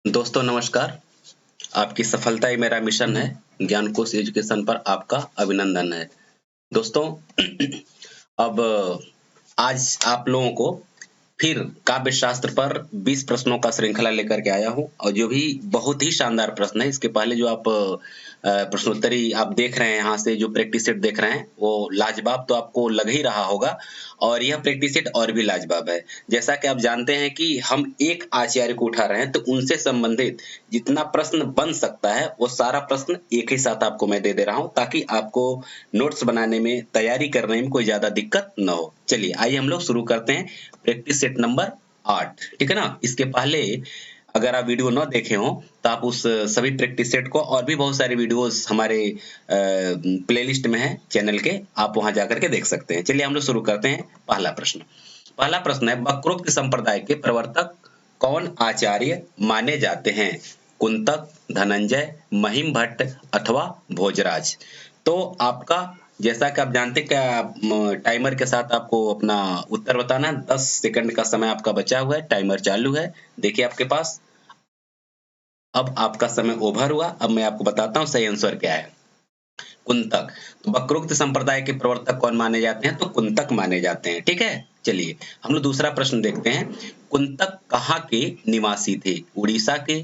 दोस्तों नमस्कार। आपकी सफलता ही मेरा मिशन है। ज्ञान कोश एजुकेशन पर आपका अभिनंदन है। दोस्तों अब आज आप लोगों को फिर काव्य शास्त्र पर 20 प्रश्नों का श्रृंखला लेकर के आया हूं और जो भी बहुत ही शानदार प्रश्न है। इसके पहले जो आप प्रश्नोत्तरी आप देख रहे हैं, यहाँ से जो प्रैक्टिस सेट देख रहे हैं वो लाजवाब तो आपको लग ही रहा होगा और यह प्रैक्टिस सेट और भी लाजवाब है। जैसा कि आप जानते हैं कि हम एक आचार्य को उठा रहे हैं तो उनसे संबंधित जितना प्रश्न बन सकता है वो सारा प्रश्न एक ही साथ आपको मैं दे रहा हूं ताकि आपको नोट्स बनाने में, तैयारी करने में कोई ज्यादा दिक्कत न हो। चलिए आइए हम लोग शुरू करते हैं प्रैक्टिस सेट नंबर 8। ठीक है ना। इसके पहले अगर आप वीडियो न देखे हो तो आप उस सभी प्रैक्टिस सेट को और भी बहुत सारे वीडियोस हमारे प्लेलिस्ट में है चैनल के, आप वहां जाकर के देख सकते हैं। चलिए हम लोग शुरू करते हैं। पहला प्रश्न है, वक्रोक्त संप्रदाय के प्रवर्तक कौन आचार्य माने जाते हैं? कुंतक, धनंजय, महिम भट्ट अथवा भोजराज। तो आपका जैसा कि आप जानते हैं कि टाइमर के साथ आपको अपना उत्तर बताना है। 10 सेकंड का समय आपका बचा हुआ है, टाइमर चालू है। देखिए आपके पास अब आपका समय ओवर हुआ। अब मैं आपको बताता हूं सही आंसर क्या है। कुंतक। तो वक्रोक्त संप्रदाय के प्रवर्तक कौन माने जाते हैं? तो कुंतक माने जाते हैं। ठीक है। चलिए हम लोग दूसरा प्रश्न देखते हैं। कुंतक कहाँ के निवासी थे? उड़ीसा के,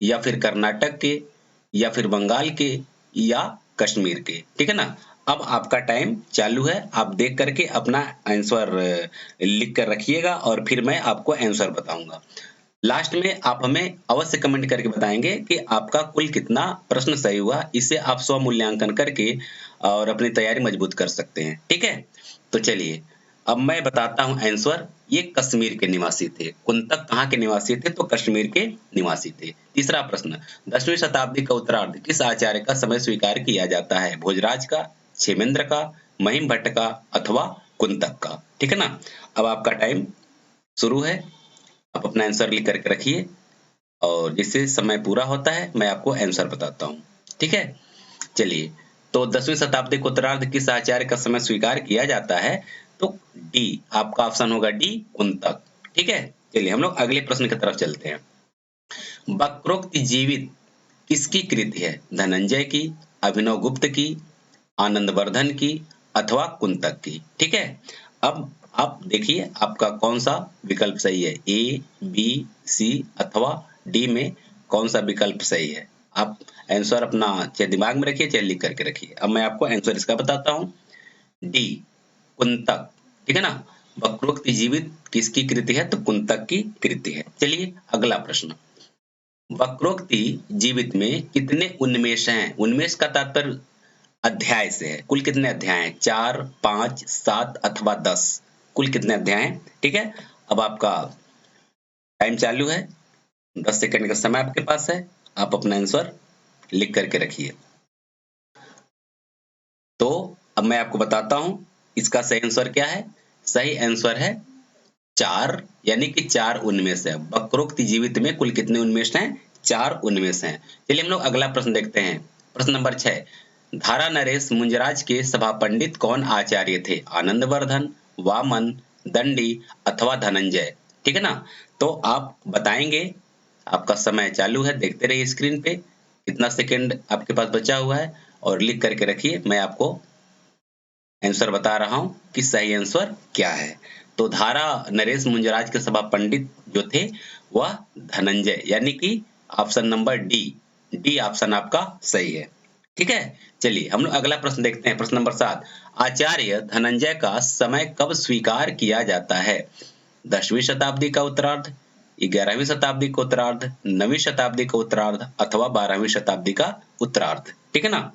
या फिर कर्नाटक के, या फिर बंगाल के, या कश्मीर के? ठीक है ना। अब आपका टाइम चालू है। आप देख करके अपना आंसर लिख कर रखिएगा और फिर मैं आपको आंसर बताऊंगा। लास्ट में आप हमें अवश्य कमेंट करके बताएंगे कि आपका कुल कितना प्रश्न सही हुआ। इससे आप स्व मूल्यांकन करके और अपनी तैयारी मजबूत कर सकते हैं। ठीक है। तो चलिए अब मैं बताता हूं आंसर। ये कश्मीर के निवासी थे। कुंतक कहाँ के निवासी थे? तो कश्मीर के निवासी थे। तीसरा प्रश्न, 10वीं शताब्दी का उत्तरार्ध किस आचार्य का समय स्वीकार किया जाता है? भोजराज का, क्षेमेंद्र का, महिम भट्ट का अथवा कुंतक का? ठीक है ना। अब आपका टाइम शुरू है। आप अपना आंसर लिख करके रखिए और जिससे समय पूरा होता है मैं आपको आंसर बताता हूँ। ठीक है। चलिए, तो 10वीं शताब्दी के उत्तरार्ध किस आचार्य का समय स्वीकार किया जाता है? तो डी, आपका ऑप्शन होगा डी, कुंतक। ठीक है। चलिए हम लोग अगले प्रश्न की तरफ चलते हैं। वक्रोक्त जीवित किसकी कृति है? धनंजय की, अभिनव गुप्त की, आनंदवर्धन की अथवा कुंतक की? ठीक है। अब आप देखिए आपका कौन सा विकल्प सही है। ए, बी, सी अथवा डी में कौन सा विकल्प सही है? आप आंसर अपना चाहे दिमाग में रखिए चाहे लिख करके रखिए। अब मैं आपको आंसर इसका बताता हूँ। डी, कुंतक। ठीक है ना। वक्रोक्त जीवित किसकी कृति है? तो कुंतक की कृति है। चलिए अगला प्रश्न। वक्रोक्ति जीवित में कितने उन्मेष हैं? उन्मेष का तात्पर्य अध्याय से है। कुल कितने अध्याय हैं? 4, 5, 7 अथवा 10? कुल कितने अध्याय हैं? ठीक है। अब आपका टाइम चालू है। 10 सेकंड का समय आपके पास है। आप अपना आंसर लिख करके रखिए। तो अब मैं आपको बताता हूं इसका सही आंसर क्या है। सही आंसर है 4, यानी कि 4 उन्मेष है। वक्रोक्त जीवित में कुल कितने उन्मेष हैं? 4 उन्मेष हैं। चलिए हम लोग अगला प्रश्न देखते हैं। प्रश्न नंबर 6, धारा नरेश मुंजराज के सभा पंडित कौन आचार्य थे? आनंदवर्धन, वामन, दंडी अथवा धनंजय? ठीक है ना। तो आप बताएंगे। आपका समय चालू है, देखते रहिए स्क्रीन पे कितना सेकंड आपके पास बचा हुआ है और लिख करके रखिए। मैं आपको आंसर बता रहा हूं कि सही आंसर क्या है। तो धारा नरेश मुंजराज के सभा पंडित जो थे वह धनंजय, यानी कि option number D, D option आपका सही है। ठीक है। चलिए हम लोग अगला प्रश्न देखते हैं। प्रश्न नंबर 7, आचार्य धनंजय का समय कब स्वीकार किया जाता है? 10वीं शताब्दी का उत्तरार्ध, 11वीं शताब्दी का उत्तरार्ध, 9वीं शताब्दी का उत्तरार्ध अथवा 12वीं शताब्दी का उत्तरार्ध? ठीक है ना।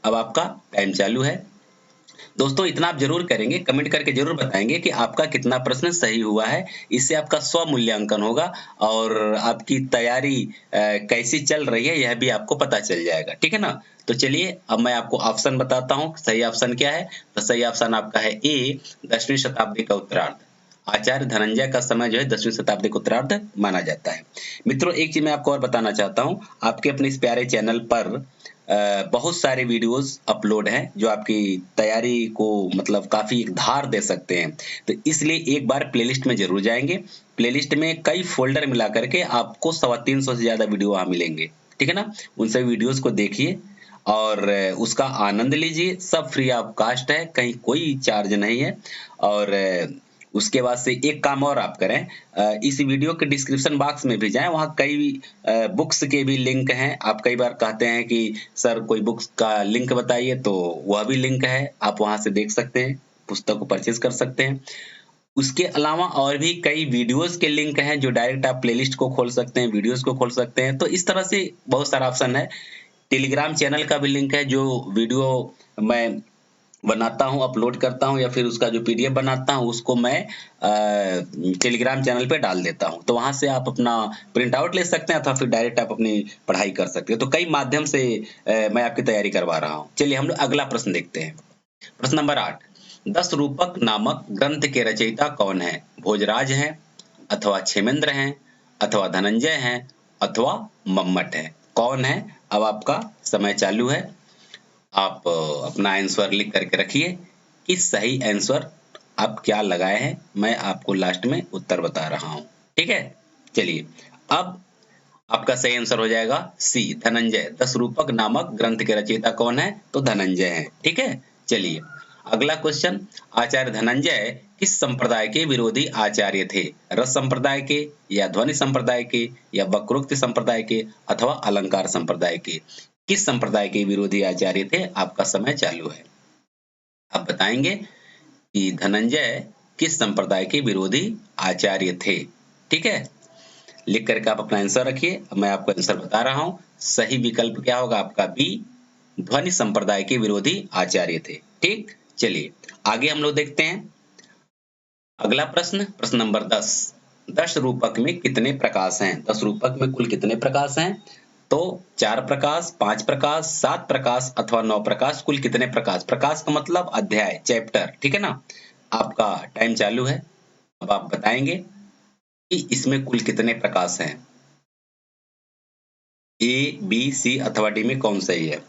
अब आपका टाइम चालू है। दोस्तों इतना आप जरूर करेंगे, कमेंट करके जरूर बताएंगे कि आपका कितना प्रश्न सही हुआ है। इससे आपका स्व मूल्यांकन होगा और आपकी तैयारी कैसी चल रही है यह भी आपको पता चल जाएगा। ठीक है ना। तो चलिए अब मैं आपको ऑप्शन बताता हूँ सही ऑप्शन क्या है। तो सही ऑप्शन आपका है ए, 10वीं शताब्दी का उत्तरार्ध। आचार्य धनंजय का समय जो है 10वीं शताब्दी का उत्तरार्ध माना जाता है। मित्रों एक चीज मैं आपको और बताना चाहता हूँ। आपके अपने इस प्यारे चैनल पर बहुत सारे वीडियोस अपलोड हैं जो आपकी तैयारी को मतलब काफी एक धार दे सकते हैं। तो इसलिए एक बार प्लेलिस्ट में जरूर जाएंगे। प्लेलिस्ट में कई फोल्डर मिला करके आपको 350 से ज्यादा वीडियो वहां मिलेंगे, ठीक है ना। उन सभी वीडियोस को देखिए और उसका आनंद लीजिए। सब फ्री ऑफ कास्ट है, कहीं कोई चार्ज नहीं है। और उसके बाद से एक काम और आप करें, इस वीडियो के डिस्क्रिप्शन बॉक्स में भी जाएं, वहाँ कई बुक्स के भी लिंक हैं। आप कई बार कहते हैं कि सर कोई बुक्स का लिंक बताइए, तो वह भी लिंक है, आप वहाँ से देख सकते हैं, पुस्तक को परचेज कर सकते हैं। उसके अलावा और भी कई वीडियोस के लिंक हैं जो डायरेक्ट आप प्लेलिस्ट को खोल सकते हैं, वीडियोस को खोल सकते हैं। तो इस तरह से बहुत सारा ऑप्शन है। टेलीग्राम चैनल का भी लिंक है, जो वीडियो मैं बनाता हूँ, अपलोड करता हूँ, या फिर उसका जो पीडीएफ बनाता हूँ उसको मैं टेलीग्राम चैनल पे डाल देता हूँ। तो वहां से आप अपना प्रिंट आउट ले सकते हैं अथवा फिर डायरेक्ट आप अपनी पढ़ाई कर सकते हैं। तो कई माध्यम से मैं आपकी तैयारी करवा रहा हूँ। चलिए हम लोग अगला प्रश्न देखते हैं। प्रश्न नंबर 8, 10 रूपक नामक ग्रंथ के रचयिता कौन है? भोजराज हैं, अथवा क्षेमेंद्र हैं, अथवा धनंजय हैं, अथवा मम्मट है। कौन है? अब आपका समय चालू है। आप अपना आंसर लिख करके रखिए कि सही आंसर आप क्या लगाए हैं। मैं आपको लास्ट में उत्तर बता रहा हूं, ठीक है। चलिए, अब आपका सही आंसर हो जाएगा सी, धनंजय। 10 रूपक नामक ग्रंथ के रचयिता कौन है? तो धनंजय है, ठीक है। चलिए अगला क्वेश्चन, आचार्य धनंजय किस संप्रदाय के विरोधी आचार्य थे? रस संप्रदाय के, या ध्वनि संप्रदाय के, या वक्रोक्ति संप्रदाय के, अथवा अलंकार संप्रदाय के? किस संप्रदाय के विरोधी आचार्य थे? आपका समय चालू है। आप बताएंगे कि धनंजय किस संप्रदाय के विरोधी आचार्य थे, ठीक है। लिख करके आप अपना आंसर रखिए। मैं आपको आंसर बता रहा हूं। सही विकल्प क्या होगा आपका? बी, ध्वनि संप्रदाय के विरोधी आचार्य थे, ठीक। चलिए आगे हम लोग देखते हैं अगला प्रश्न। प्रश्न नंबर 10, 10 रूपक में कितने प्रकाश हैं? 10 रूपक में कुल कितने प्रकाश हैं? तो 4 प्रकाश, 5 प्रकाश, 7 प्रकाश, अथवा 9 प्रकाश। कुल कितने प्रकाश? प्रकाश का मतलब अध्याय, चैप्टर, ठीक है ना। आपका टाइम चालू है। अब आप बताएंगे कि इसमें कुल कितने प्रकाश हैं। ए, बी, सी अथवा डी में कौन सही है?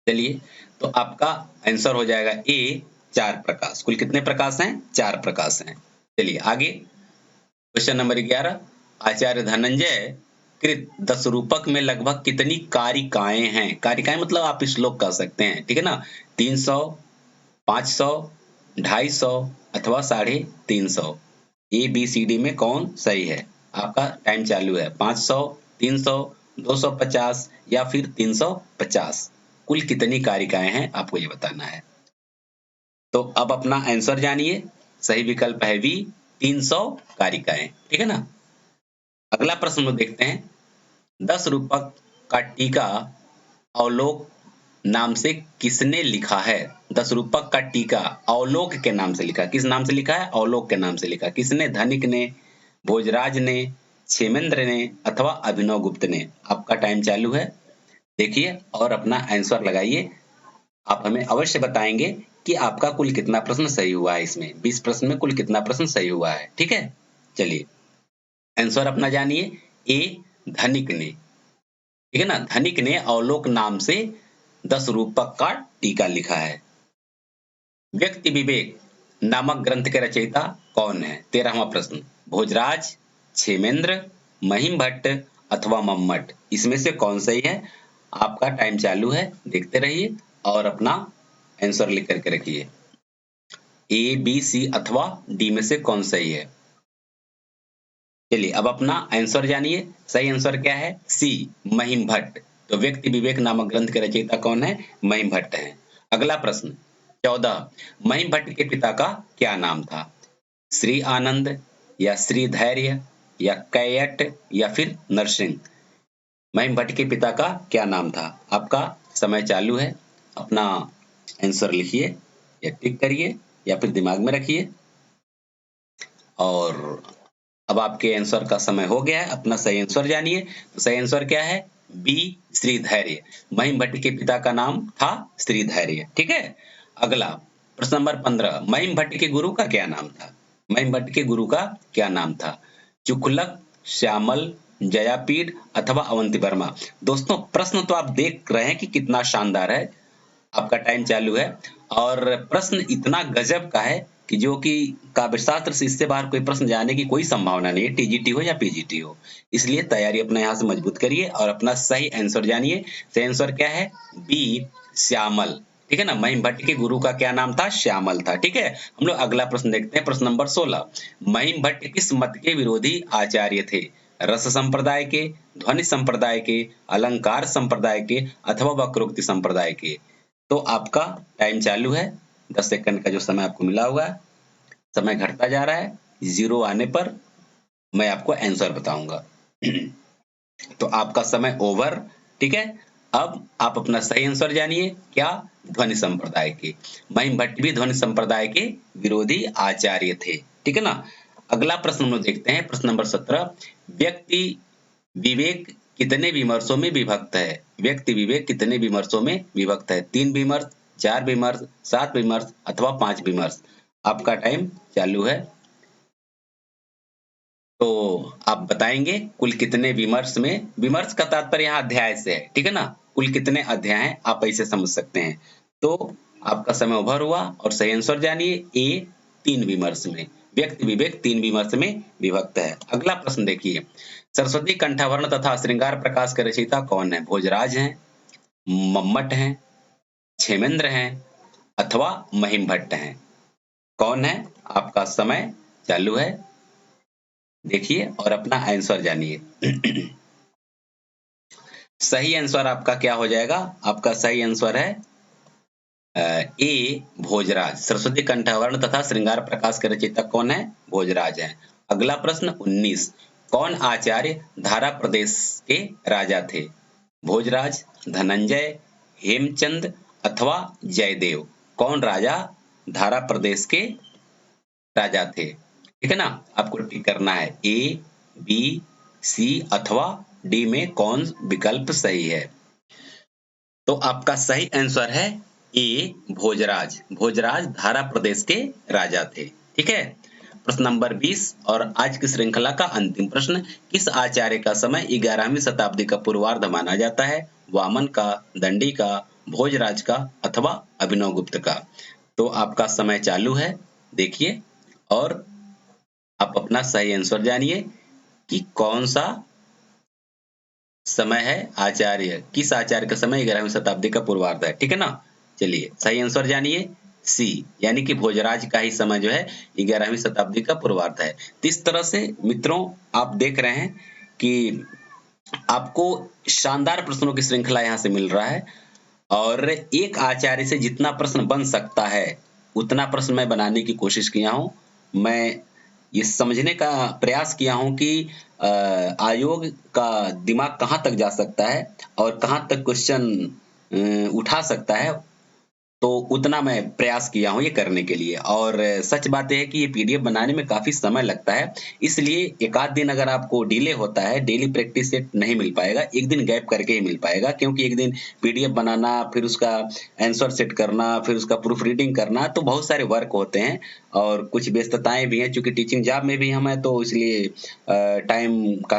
चलिए, तो आपका आंसर हो जाएगा ए, 4 प्रकाश। कुल कितने प्रकाश हैं? 4 प्रकाश हैं। चलिए आगे क्वेश्चन नंबर 11, आचार्य धनंजय कृत 10 रूपक में लगभग कितनी कारिकाएं हैं? कारिकाएं मतलब आप श्लोक कह सकते हैं, ठीक है ना। 300, 500, 250 अथवा 350। ए बी सी डी में कौन सही है? आपका टाइम चालू है। 500, 300, 250 या फिर 350। कुल कितनी कारिकाएं हैं आपको ये बताना है। तो अब अपना आंसर जानिए। सही विकल्प है बी, 300 कारिकाएं, ठीक है ना। अगला प्रश्न हम देखते हैं। 10 रूपक का टीका अवलोक नाम से किसने लिखा है? 10 रूपक का टीका अवलोक के नाम से लिखा। किस नाम से लिखा है? अवलोक के नाम से लिखा। किसने? धनिक ने, भोजराज ने, क्षेमेंद्र ने, अथवा अभिनव गुप्त ने। आपका टाइम चालू है। देखिए और अपना आंसर लगाइए। आप हमें अवश्य बताएंगे कि आपका कुल कितना प्रश्न सही हुआ है। इसमें 20 प्रश्न में कुल कितना प्रश्न सही हुआ है, ठीक है। चलिए आंसर अपना जानिए। ए, धनिक ने, ठीक है ना। धनिक ने अवलोक नाम से 10 रूपक का टीका लिखा है। व्यक्ति विवेक नामक ग्रंथ के रचयिता कौन है? 13वां प्रश्न, भोजराज, क्षेमेंद्र, महिम भट्ट अथवा मम्मट। इसमें से कौन सही है? आपका टाइम चालू है, देखते रहिए और अपना आंसर लिख करके रखिए। ए, बी, सी अथवा डी में से कौन सही है? चलिए अब अपना आंसर जानिए। सही आंसर क्या है? सी, महिम भट्ट। तो व्यक्ति विवेक नामक ग्रंथ के रचयिता कौन है? महिम भट्ट है। अगला प्रश्न 14, महिम भट्ट के पिता का क्या नाम था? श्री आनंद, या श्री धैर्य, या कैयट, या फिर नरसिंह। महिम भट्ट के पिता का क्या नाम था? आपका समय चालू है। अपना आंसर लिखिए या टिक करिए या फिर दिमाग में रखिए। और अब आपके आंसर का समय हो गया है। अपना सही आंसर जानिए। तो सही आंसर क्या है? बी, श्री धैर्य। महिम भट्ट के पिता का नाम था श्री धैर्य, ठीक है। अगला प्रश्न नंबर 15, महिम भट्ट के गुरु का क्या नाम था? महिम भट्ट के गुरु का क्या नाम था? चुखलक, श्यामल, जयापीड अथवा अवंती वर्मा। दोस्तों प्रश्न तो आप देख रहे हैं कि कितना शानदार है। आपका टाइम चालू है और प्रश्न इतना गजब का है कि जो कि काव्यशास्त्र से इससे बाहर कोई प्रश्न जाने की कोई संभावना नहीं है, टीजीटी हो या पीजीटी हो। इसलिए तैयारी अपना यहाँ से मजबूत करिए और अपना सही आंसर जानिए। सही आंसर क्या है? बी, श्यामल। ठीक है ना, महिम भट्ट के गुरु का क्या नाम था? श्यामल था। ठीक है, हम लोग अगला प्रश्न देखते हैं। प्रश्न नंबर 16, महिम भट्ट किस मत के विरोधी आचार्य थे? रस संप्रदाय के, ध्वनि संप्रदाय के, अलंकार संप्रदाय के अथवा वक्रोक्ति संप्रदाय के। तो आपका टाइम चालू है। 10 सेकंड का जो समय आपको मिला हुआ है, समय घटता जा रहा है। 0 आने पर मैं आपको आंसर बताऊंगा। तो आपका समय ओवर। ठीक है, अब आप अपना सही आंसर जानिए। क्या? ध्वनि संप्रदाय के। महिम भट्ट भी ध्वनि संप्रदाय के विरोधी आचार्य थे। ठीक है ना। अगला प्रश्न हम लोग देखते हैं। प्रश्न नंबर 17, व्यक्ति विवेक कितने विमर्शों में विभक्त है? व्यक्ति विवेक कितने विमर्शों में विभक्त है? 3 विमर्श, 4 विमर्श, 7 विमर्श अथवा 5 विमर्श। आपका टाइम चालू है। तो आप बताएंगे कुल कितने विमर्श में। विमर्श का तात्पर्य यहाँ अध्याय से है। ठीक है ना, कुल कितने अध्याय हैं आप ऐसे समझ सकते हैं। तो आपका समय ओवर हुआ और सही आंसर जानिए। ए, 3 विमर्श में। व्यक्ति विवेक 3 विमर्श में विभक्त है। अगला प्रश्न देखिए, सरस्वती कंठाभरण तथा श्रृंगार प्रकाश के रचयिता कौन है? भोजराज हैं, मम्मट हैं, क्षेमेंद्र हैं अथवा महिम भट्ट हैं। कौन है? आपका समय चालू है, देखिए और अपना आंसर जानिए। सही आंसर आपका क्या हो जाएगा? आपका सही आंसर है ए, भोजराज। सरस्वती कंठाभरण तथा श्रृंगार प्रकाश के रचयिता कौन है? भोजराज हैं। अगला प्रश्न 19, कौन आचार्य धारा प्रदेश के राजा थे? भोजराज, धनंजय, हेमचंद अथवा जयदेव। कौन राजा धारा प्रदेश के राजा थे? ठीक है ना, आपको टिक करना है। ए, बी, सी अथवा डी में कौन विकल्प सही है? तो आपका सही आंसर है ए, भोजराज। भोजराज धारा प्रदेश के राजा थे। ठीक है। प्रश्न नंबर 20 और आज की श्रृंखला का अंतिम प्रश्न, किस आचार्य का समय 11वीं शताब्दी का पूर्वार्ध माना जाता है? वामन का, दंडी का, भोजराज का अथवा अभिनव गुप्त का। तो आपका समय चालू है, देखिए और आप अपना सही आंसर जानिए कि कौन सा समय है आचार्य, किस आचार्य का समय 11वीं शताब्दी का पूर्वार्ध है। ठीक है ना, चलिए सही आंसर जानिए। सी, यानी कि भोजराज का ही समय जो है 11वीं शताब्दी का पूर्वार्ध है। तो इस तरह से मित्रों आप देख रहे हैं कि आपको शानदार प्रश्नों की श्रृंखला यहाँ से मिल रहा है और एक आचार्य से जितना प्रश्न बन सकता है उतना प्रश्न मैं बनाने की कोशिश किया हूँ। मैं ये समझने का प्रयास किया हूँ कि आयोग का दिमाग कहाँ तक जा सकता है और कहाँ तक क्वेश्चन उठा सकता है, तो उतना मैं प्रयास किया हूँ ये करने के लिए। और सच बात है कि ये पीडीएफ बनाने में काफी समय लगता है, इसलिए एक आध दिन अगर आपको डिले होता है, डेली प्रैक्टिस सेट नहीं मिल पाएगा, एक दिन गैप करके ही मिल पाएगा, क्योंकि एक दिन पीडीएफ बनाना, फिर उसका आंसर सेट करना, फिर उसका प्रूफ रीडिंग करना, तो बहुत सारे वर्क होते हैं और कुछ व्यस्तताएं भी हैं। चूंकि टीचिंग जॉब में भी हम हैं तो इसलिए टाइम का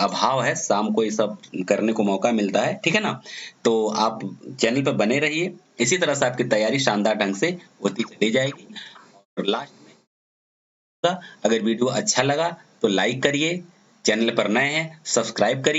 अभाव है, शाम को ये सब करने को मौका मिलता है। ठीक है ना, तो आप चैनल पर बने रहिए, इसी तरह से आपकी तैयारी शानदार ढंग से होती चली जाएगी। और लास्ट में अगर वीडियो अच्छा लगा तो लाइक करिए, चैनल पर नए हैं सब्सक्राइब करिए।